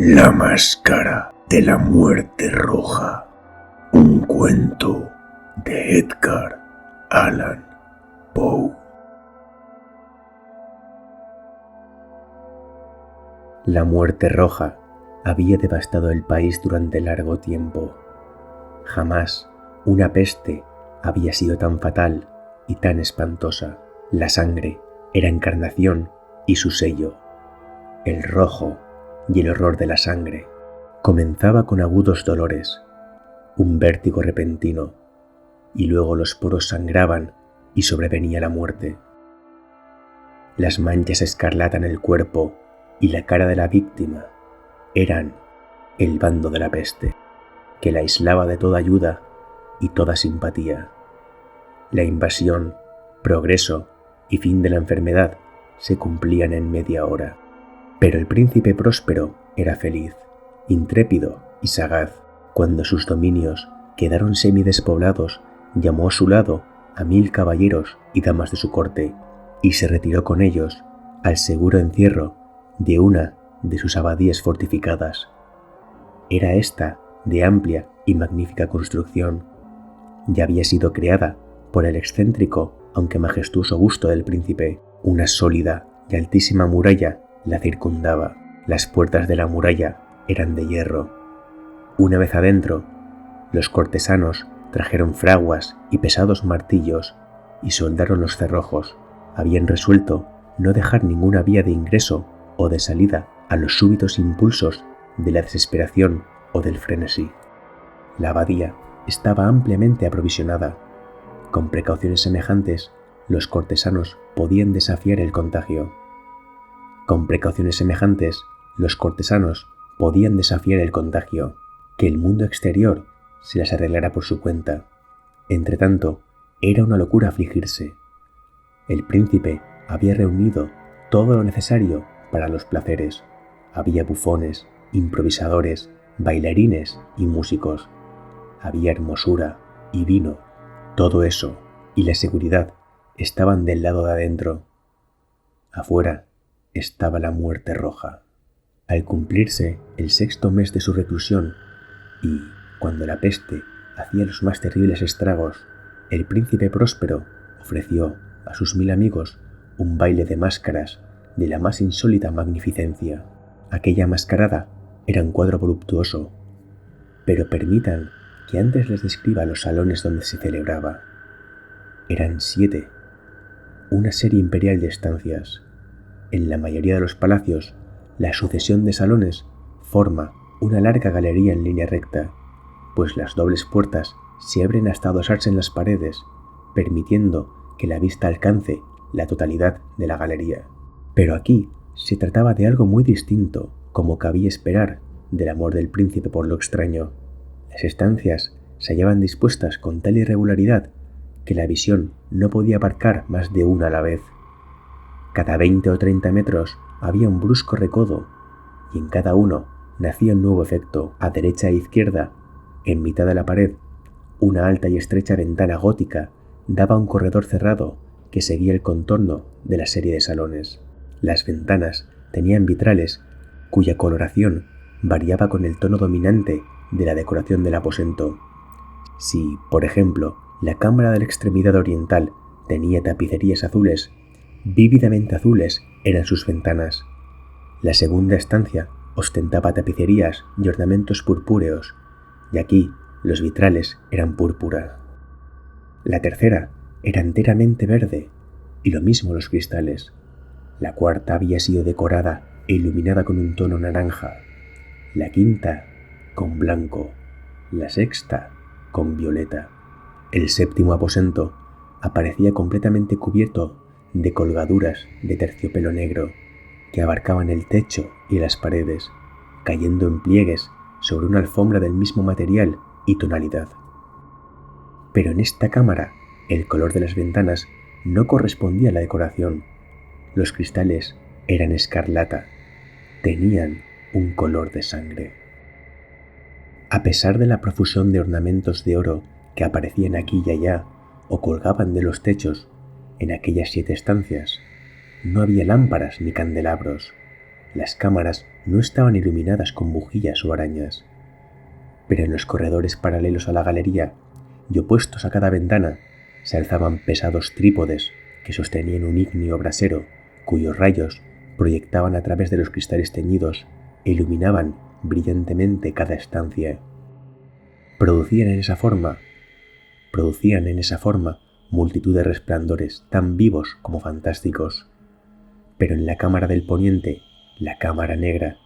La máscara de la muerte roja. Un cuento de Edgar Allan Poe. La muerte roja había devastado el país durante largo tiempo. Jamás una peste había sido tan fatal y tan espantosa. La sangre era encarnación y su sello. El rojo y el horror de la sangre. Comenzaba con agudos dolores, un vértigo repentino, y luego los poros sangraban y sobrevenía la muerte. Las manchas escarlata en el cuerpo y la cara de la víctima eran el bando de la peste, que la aislaba de toda ayuda y toda simpatía. La invasión, progreso y fin de la enfermedad se cumplían en media hora. Pero el príncipe próspero era feliz, intrépido y sagaz. Cuando sus dominios quedaron semidespoblados, llamó a su lado a 1000 caballeros y damas de su corte y se retiró con ellos al seguro encierro de una de sus abadías fortificadas. Era esta de amplia y magnífica construcción. Ya había sido creada por el excéntrico aunque majestuoso gusto del príncipe. Una sólida y altísima muralla la circundaba. Las puertas de la muralla eran de hierro. Una vez adentro, los cortesanos trajeron fraguas y pesados martillos y soldaron los cerrojos. Habían resuelto no dejar ninguna vía de ingreso o de salida a los súbitos impulsos de la desesperación o del frenesí. La abadía estaba ampliamente aprovisionada. Con precauciones semejantes, los cortesanos podían desafiar el contagio. Que el mundo exterior se las arreglara por su cuenta. Entretanto, era una locura afligirse. El príncipe había reunido todo lo necesario para los placeres. Había bufones, improvisadores, bailarines y músicos. Había hermosura y vino. Todo eso y la seguridad estaban del lado de adentro. Afuera estaba la muerte roja. Al cumplirse el 6º mes de su reclusión y cuando la peste hacía los más terribles estragos, el príncipe próspero ofreció a sus 1000 amigos un baile de máscaras de la más insólita magnificencia. Aquella mascarada era un cuadro voluptuoso, pero permitan que antes les describa los salones donde se celebraba. Eran 7, una serie imperial de estancias. En la mayoría de los palacios, la sucesión de salones forma una larga galería en línea recta, pues las dobles puertas se abren hasta adosarse en las paredes, permitiendo que la vista alcance la totalidad de la galería. Pero aquí se trataba de algo muy distinto, como cabía esperar del amor del príncipe por lo extraño. Las estancias se hallaban dispuestas con tal irregularidad que la visión no podía abarcar más de una a la vez. Cada 20 o 30 metros había un brusco recodo, y en cada uno nacía un nuevo efecto. A derecha e izquierda, en mitad de la pared, una alta y estrecha ventana gótica daba a un corredor cerrado que seguía el contorno de la serie de salones. Las ventanas tenían vitrales cuya coloración variaba con el tono dominante de la decoración del aposento. Si, por ejemplo, la cámara de la extremidad oriental tenía tapicerías azules, vívidamente azules eran sus ventanas. La segunda estancia ostentaba tapicerías y ornamentos purpúreos, y aquí los vitrales eran púrpura. La tercera era enteramente verde, y lo mismo los cristales. La cuarta había sido decorada e iluminada con un tono naranja, la quinta con blanco, la sexta con violeta. El 7º aposento aparecía completamente cubierto de colgaduras de terciopelo negro que abarcaban el techo y las paredes, cayendo en pliegues sobre una alfombra del mismo material y tonalidad. Pero en esta cámara el color de las ventanas no correspondía a la decoración. Los cristales eran escarlata, tenían un color de sangre. A pesar de la profusión de ornamentos de oro que aparecían aquí y allá o colgaban de los techos en aquellas 7 estancias, no había lámparas ni candelabros. Las cámaras no estaban iluminadas con bujías o arañas, pero en los corredores paralelos a la galería y opuestos a cada ventana se alzaban pesados trípodes que sostenían un ígneo brasero cuyos rayos proyectaban a través de los cristales teñidos e iluminaban brillantemente cada estancia. Producían en esa forma multitud de resplandores tan vivos como fantásticos. Pero en la cámara del poniente, la cámara negra,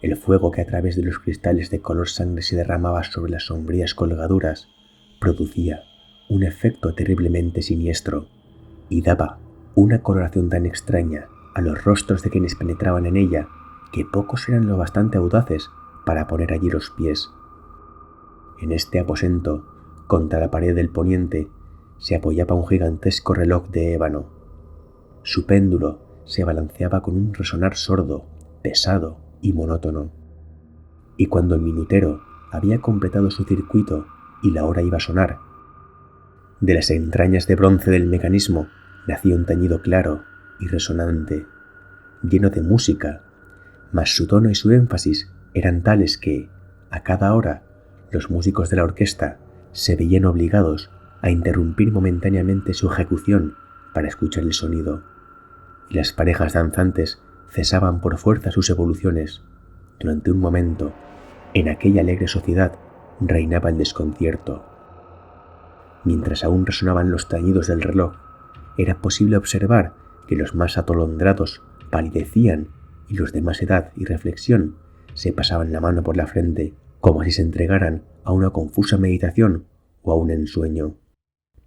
el fuego que a través de los cristales de color sangre se derramaba sobre las sombrías colgaduras, producía un efecto terriblemente siniestro y daba una coloración tan extraña a los rostros de quienes penetraban en ella que pocos eran lo bastante audaces para poner allí los pies. En este aposento, contra la pared del poniente, se apoyaba un gigantesco reloj de ébano. Su péndulo se balanceaba con un resonar sordo, pesado y monótono. Y cuando el minutero había completado su circuito y la hora iba a sonar, de las entrañas de bronce del mecanismo nacía un tañido claro y resonante, lleno de música, mas su tono y su énfasis eran tales que, a cada hora, los músicos de la orquesta se veían obligados a interrumpir momentáneamente su ejecución para escuchar el sonido, y las parejas danzantes cesaban por fuerza sus evoluciones. Durante un momento, en aquella alegre sociedad reinaba el desconcierto. Mientras aún resonaban los tañidos del reloj, era posible observar que los más atolondrados palidecían y los de más edad y reflexión se pasaban la mano por la frente como si se entregaran a una confusa meditación o a un ensueño.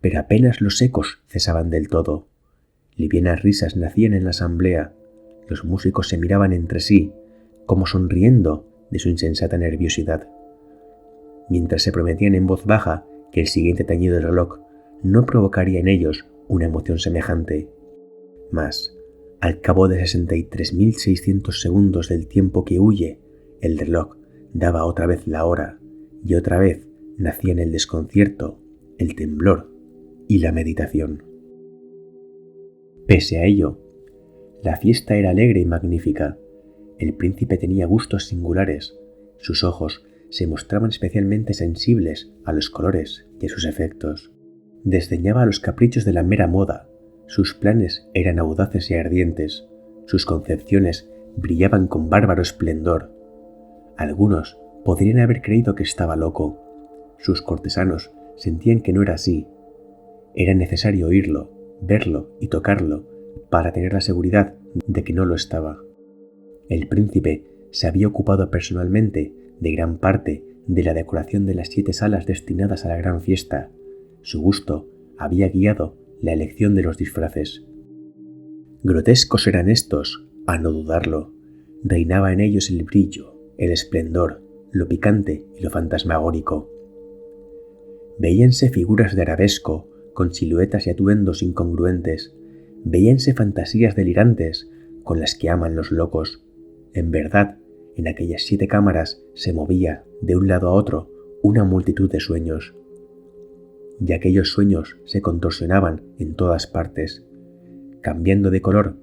Pero apenas los ecos cesaban del todo. Livianas risas nacían en la asamblea. Los músicos se miraban entre sí, como sonriendo de su insensata nerviosidad, mientras se prometían en voz baja que el siguiente tañido del reloj no provocaría en ellos una emoción semejante. Mas, al cabo de 63.600 segundos del tiempo que huye, el reloj daba otra vez la hora, y otra vez nacían el desconcierto, el temblor y la meditación. Pese a ello, la fiesta era alegre y magnífica. El príncipe tenía gustos singulares. Sus ojos se mostraban especialmente sensibles a los colores y a sus efectos. Desdeñaba los caprichos de la mera moda. Sus planes eran audaces y ardientes. Sus concepciones brillaban con bárbaro esplendor. Algunos podrían haber creído que estaba loco. Sus cortesanos sentían que no era así. Era necesario oírlo, verlo y tocarlo para tener la seguridad de que no lo estaba. El príncipe se había ocupado personalmente de gran parte de la decoración de las 7 salas destinadas a la gran fiesta. Su gusto había guiado la elección de los disfraces. Grotescos eran estos, a no dudarlo. Reinaba en ellos el brillo, el esplendor, lo picante y lo fantasmagórico. Veíanse figuras de arabesco, con siluetas y atuendos incongruentes. Veíanse fantasías delirantes, con las que aman los locos. En verdad, en aquellas 7 cámaras se movía, de un lado a otro, una multitud de sueños. Y aquellos sueños se contorsionaban en todas partes, cambiando de color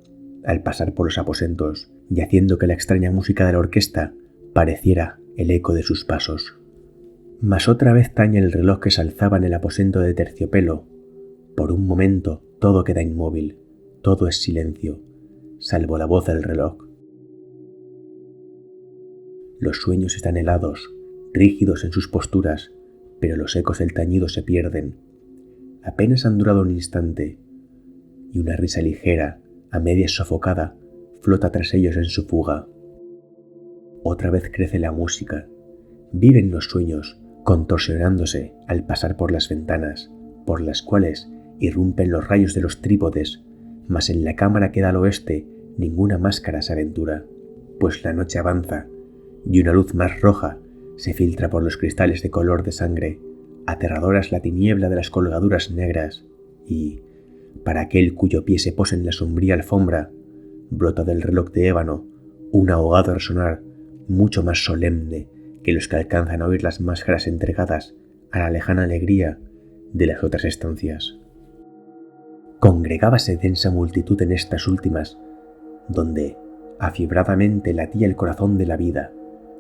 al pasar por los aposentos y haciendo que la extraña música de la orquesta pareciera el eco de sus pasos. Mas otra vez taña el reloj que se alzaba en el aposento de terciopelo. Por un momento todo queda inmóvil, todo es silencio, salvo la voz del reloj. Los sueños están helados, rígidos en sus posturas, pero los ecos del tañido se pierden. Apenas han durado un instante, y una risa ligera, a medias sofocada, flota tras ellos en su fuga. Otra vez crece la música. Viven los sueños, contorsionándose al pasar por las ventanas, por las cuales irrumpen los rayos de los trípodes, mas en la cámara que da al oeste ninguna máscara se aventura, pues la noche avanza, y una luz más roja se filtra por los cristales de color de sangre. Aterradora es la tiniebla de las colgaduras negras, y, para aquel cuyo pie se posa en la sombría alfombra, brota del reloj de ébano un ahogado resonar mucho más solemne que los que alcanzan a oír las máscaras entregadas a la lejana alegría de las otras estancias. Congregábase densa multitud en estas últimas, donde, Afibradamente latía el corazón de la vida.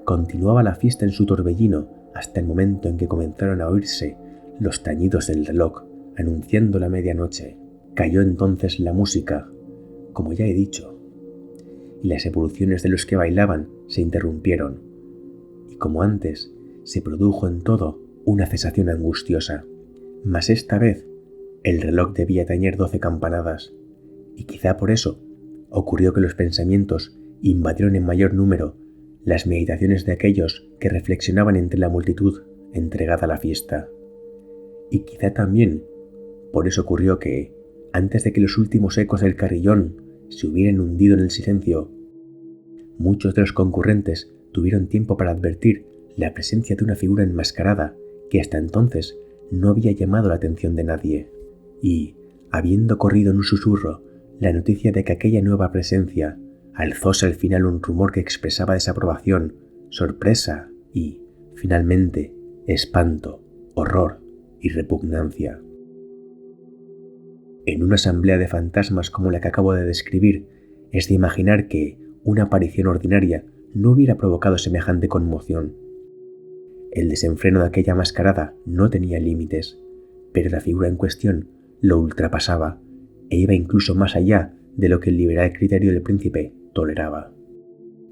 Continuaba la fiesta en su torbellino hasta el momento en que comenzaron a oírse los tañidos del reloj anunciando la medianoche. Cayó entonces la música, como ya he dicho, y las evoluciones de los que bailaban se interrumpieron, y como antes, se produjo en todo una cesación angustiosa. Mas esta vez el reloj debía tañer 12 campanadas, y quizá por eso ocurrió que los pensamientos invadieron en mayor número las meditaciones de aquellos que reflexionaban entre la multitud entregada a la fiesta. Y quizá también por eso ocurrió que, antes de que los últimos ecos del carillón se hubieran hundido en el silencio, muchos de los concurrentes tuvieron tiempo para advertir la presencia de una figura enmascarada que hasta entonces no había llamado la atención de nadie, y, habiendo corrido en un susurro la noticia de que aquella nueva presencia, alzóse al final un rumor que expresaba desaprobación, sorpresa y, finalmente, espanto, horror y repugnancia. En una asamblea de fantasmas como la que acabo de describir, es de imaginar que una aparición ordinaria no hubiera provocado semejante conmoción. El desenfreno de aquella mascarada no tenía límites, pero la figura en cuestión lo ultrapasaba e iba incluso más allá de lo que el liberal criterio del príncipe toleraba.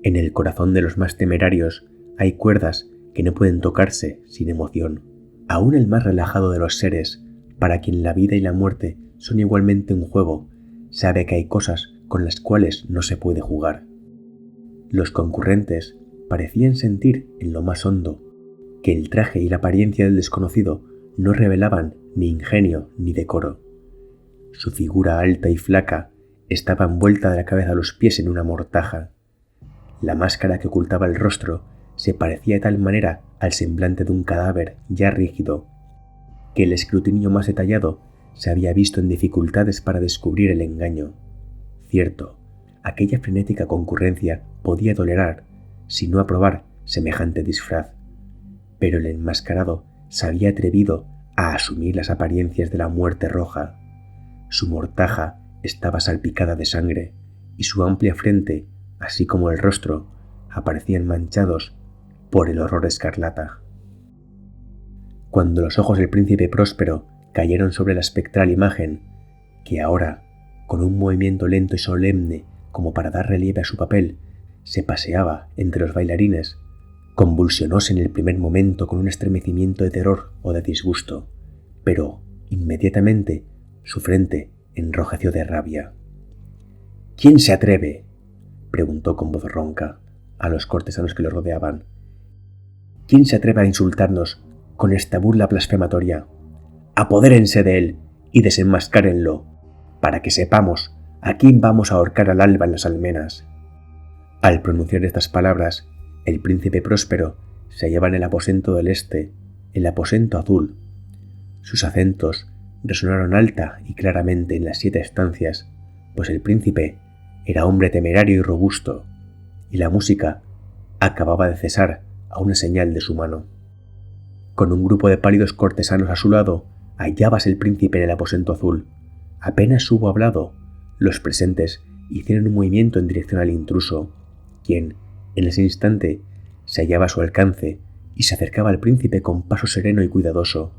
En el corazón de los más temerarios hay cuerdas que no pueden tocarse sin emoción. Aún el más relajado de los seres, para quien la vida y la muerte son igualmente un juego, sabe que hay cosas con las cuales no se puede jugar. Los concurrentes parecían sentir en lo más hondo que el traje y la apariencia del desconocido no revelaban ni ingenio ni decoro. Su figura alta y flaca estaba envuelta de la cabeza a los pies en una mortaja. La máscara que ocultaba el rostro se parecía de tal manera al semblante de un cadáver ya rígido, que el escrutinio más detallado se había visto en dificultades para descubrir el engaño. Cierto, aquella frenética concurrencia podía tolerar, si no aprobar, semejante disfraz, pero el enmascarado se había atrevido a asumir las apariencias de la muerte roja. Su mortaja estaba salpicada de sangre y su amplia frente, así como el rostro, aparecían manchados por el horror escarlata. Cuando los ojos del príncipe Próspero cayeron sobre la espectral imagen, que ahora, con un movimiento lento y solemne como para dar relieve a su papel, se paseaba entre los bailarines, convulsionóse en el primer momento con un estremecimiento de terror o de disgusto, pero inmediatamente su frente enrojeció de rabia. «¿Quién se atreve?», preguntó con voz ronca a los cortesanos que lo rodeaban. «¿Quién se atreve a insultarnos con esta burla blasfematoria? Apodérense de él y desenmascárenlo, para que sepamos a quién vamos a ahorcar al alba en las almenas». Al pronunciar estas palabras, el príncipe Próspero se hallaba en el aposento del este, el aposento azul. Sus acentos resonaron alta y claramente en las 7 estancias, pues el príncipe era hombre temerario y robusto, y la música acababa de cesar a una señal de su mano. Con un grupo de pálidos cortesanos a su lado, hallábase el príncipe en el aposento azul. Apenas hubo hablado, los presentes hicieron un movimiento en dirección al intruso, quien, en ese instante, se hallaba a su alcance y se acercaba al príncipe con paso sereno y cuidadoso.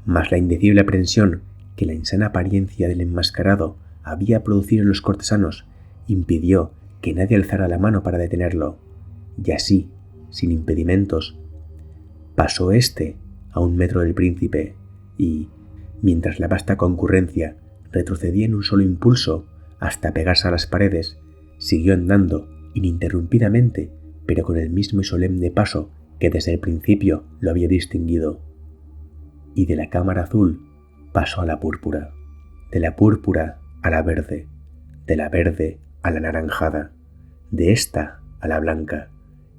Mas la indecible aprensión que la insana apariencia del enmascarado había producido en los cortesanos impidió que nadie alzara la mano para detenerlo, y así, sin impedimentos, pasó éste a 1 metro del príncipe y, mientras la vasta concurrencia retrocedía en un solo impulso hasta pegarse a las paredes, siguió andando ininterrumpidamente, pero con el mismo y solemne paso que desde el principio lo había distinguido. Y de la cámara azul pasó a la púrpura, de la púrpura a la verde, de la verde a la naranjada, de esta a la blanca,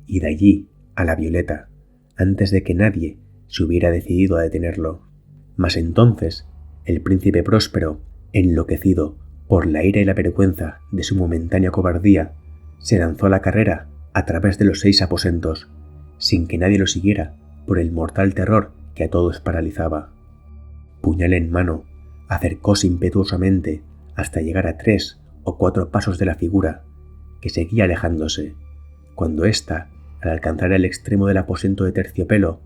y de allí a la violeta, antes de que nadie se hubiera decidido a detenerlo. Mas entonces el príncipe Próspero, enloquecido por la ira y la vergüenza de su momentánea cobardía, se lanzó a la carrera a través de los 6 aposentos, sin que nadie lo siguiera por el mortal terror que a todos paralizaba. Puñal en mano, acercóse impetuosamente hasta llegar a 3 o 4 pasos de la figura, que seguía alejándose, cuando ésta, al alcanzar el extremo del aposento de terciopelo,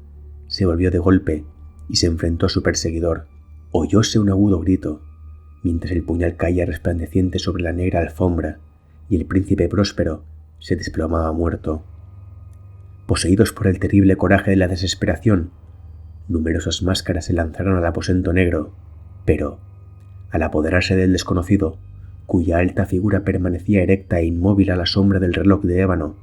se volvió de golpe y se enfrentó a su perseguidor. Oyóse un agudo grito, mientras el puñal caía resplandeciente sobre la negra alfombra y el príncipe Próspero se desplomaba muerto. Poseídos por el terrible coraje de la desesperación, numerosas máscaras se lanzaron al aposento negro, pero, al apoderarse del desconocido, cuya alta figura permanecía erecta e inmóvil a la sombra del reloj de ébano,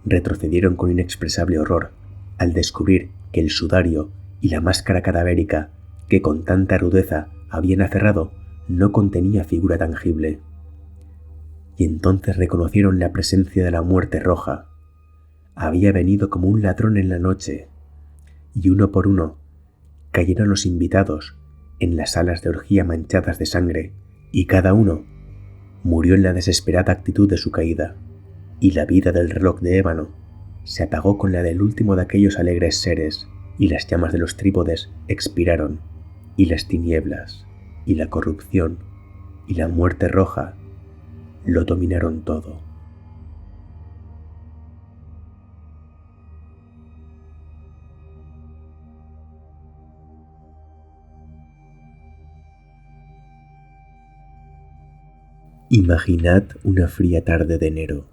retrocedieron con inexpresable horror al descubrir que el sudario y la máscara cadavérica que con tanta rudeza habían aferrado no contenía figura tangible. Y entonces reconocieron la presencia de la muerte roja. Había venido como un ladrón en la noche, y uno por uno cayeron los invitados en las salas de orgía manchadas de sangre, y cada uno murió en la desesperada actitud de su caída, y la vida del reloj de ébano se apagó con la del último de aquellos alegres seres, y las llamas de los trípodes expiraron, y las tinieblas, y la corrupción, y la muerte roja lo dominaron todo. Imaginad una fría tarde de enero.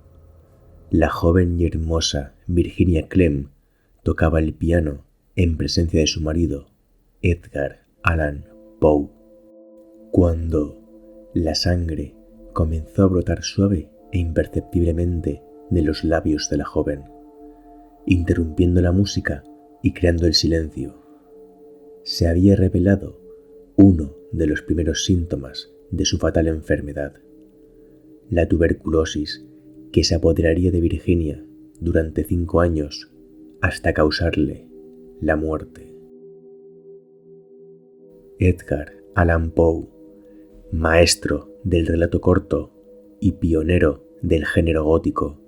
La joven y hermosa Virginia Clem tocaba el piano en presencia de su marido, Edgar Allan Poe, cuando la sangre comenzó a brotar suave e imperceptiblemente de los labios de la joven, interrumpiendo la música y creando el silencio. Se había revelado uno de los primeros síntomas de su fatal enfermedad, la tuberculosis, que se apoderaría de Virginia durante 5 años hasta causarle la muerte. Edgar Allan Poe, maestro del relato corto y pionero del género gótico,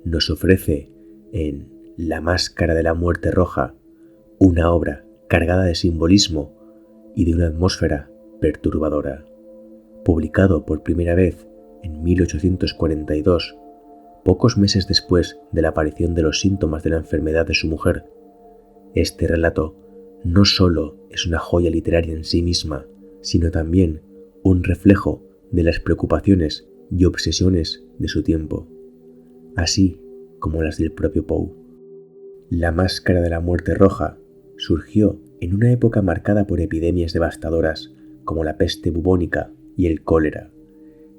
nos ofrece en La máscara de la muerte roja una obra cargada de simbolismo y de una atmósfera perturbadora. Publicado por primera vez en 1842, pocos meses después de la aparición de los síntomas de la enfermedad de su mujer, este relato no solo es una joya literaria en sí misma, sino también un reflejo de las preocupaciones y obsesiones de su tiempo, así como las del propio Poe. La máscara de la muerte roja surgió en una época marcada por epidemias devastadoras como la peste bubónica y el cólera,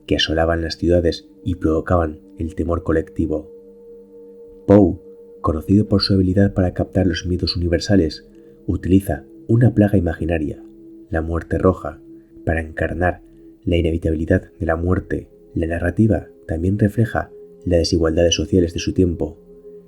que asolaban las ciudades y provocaban el temor colectivo. Poe, conocido por su habilidad para captar los miedos universales, utiliza una plaga imaginaria, la muerte roja, para encarnar la inevitabilidad de la muerte. La narrativa también refleja las desigualdades sociales de su tiempo,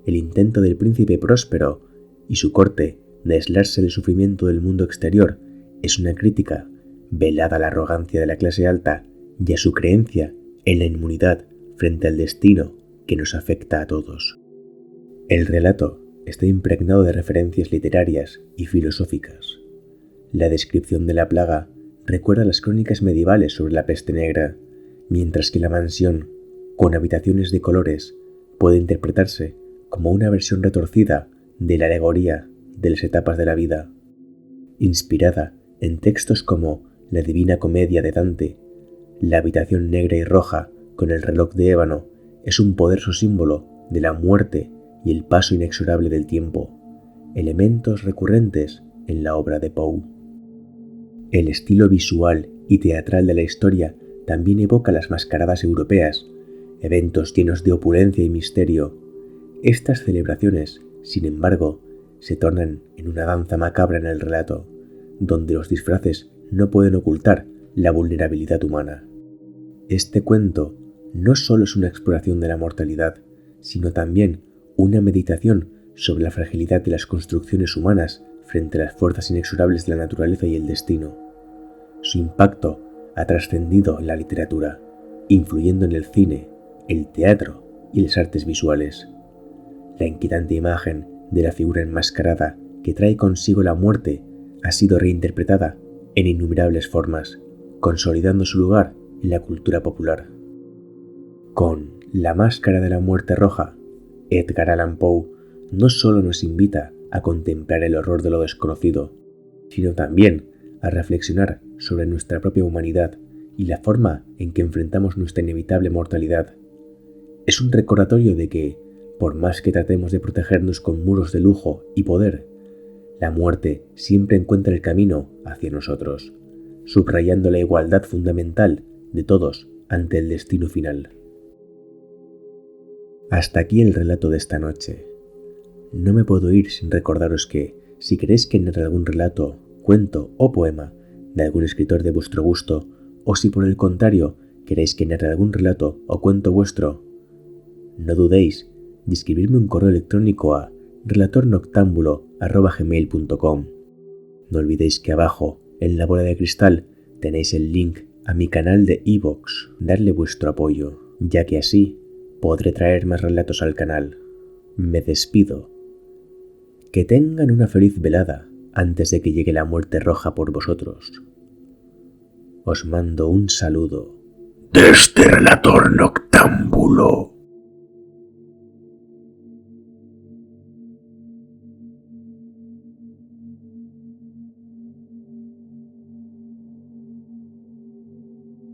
el intento del príncipe Próspero y su corte de aislarse del sufrimiento del mundo exterior es una crítica velada a la arrogancia de la clase alta y a su creencia en la inmunidad frente al destino que nos afecta a todos. El relato está impregnado de referencias literarias y filosóficas. La descripción de la plaga recuerda las crónicas medievales sobre la peste negra, mientras que la mansión, con habitaciones de colores, puede interpretarse como una versión retorcida de la alegoría de las etapas de la vida. Inspirada en textos como La Divina Comedia de Dante, la habitación negra y roja con el reloj de ébano es un poderoso símbolo de la muerte y el paso inexorable del tiempo, elementos recurrentes en la obra de Poe. El estilo visual y teatral de la historia también evoca las mascaradas europeas, eventos llenos de opulencia y misterio. Estas celebraciones, sin embargo, se tornan en una danza macabra en el relato, donde los disfraces no pueden ocultar la vulnerabilidad humana. Este cuento no solo es una exploración de la mortalidad, sino también una meditación sobre la fragilidad de las construcciones humanas frente a las fuerzas inexorables de la naturaleza y el destino. Su impacto ha trascendido en la literatura, influyendo en el cine, el teatro y las artes visuales. La inquietante imagen de la figura enmascarada que trae consigo la muerte ha sido reinterpretada en innumerables formas, consolidando su lugar en la cultura popular. Con La máscara de la muerte roja, Edgar Allan Poe, no solo nos invita a contemplar el horror de lo desconocido, sino también a reflexionar sobre nuestra propia humanidad y la forma en que enfrentamos nuestra inevitable mortalidad. Es un recordatorio de que, por más que tratemos de protegernos con muros de lujo y poder, la muerte siempre encuentra el camino hacia nosotros, subrayando la igualdad fundamental de todos ante el destino final. Hasta aquí el relato de esta noche. No me puedo ir sin recordaros que, si queréis que narre algún relato, cuento o poema de algún escritor de vuestro gusto, o si por el contrario queréis que narre algún relato o cuento vuestro, no dudéis de escribirme un correo electrónico a relatornoctambulo@gmail.com. No olvidéis que abajo, en la bola de cristal, tenéis el link a mi canal de iVoox. Darle vuestro apoyo, ya que así podré traer más relatos al canal. Me despido. Que tengan una feliz velada antes de que llegue la muerte roja por vosotros. Os mando un saludo desde Relator Noctámbulo.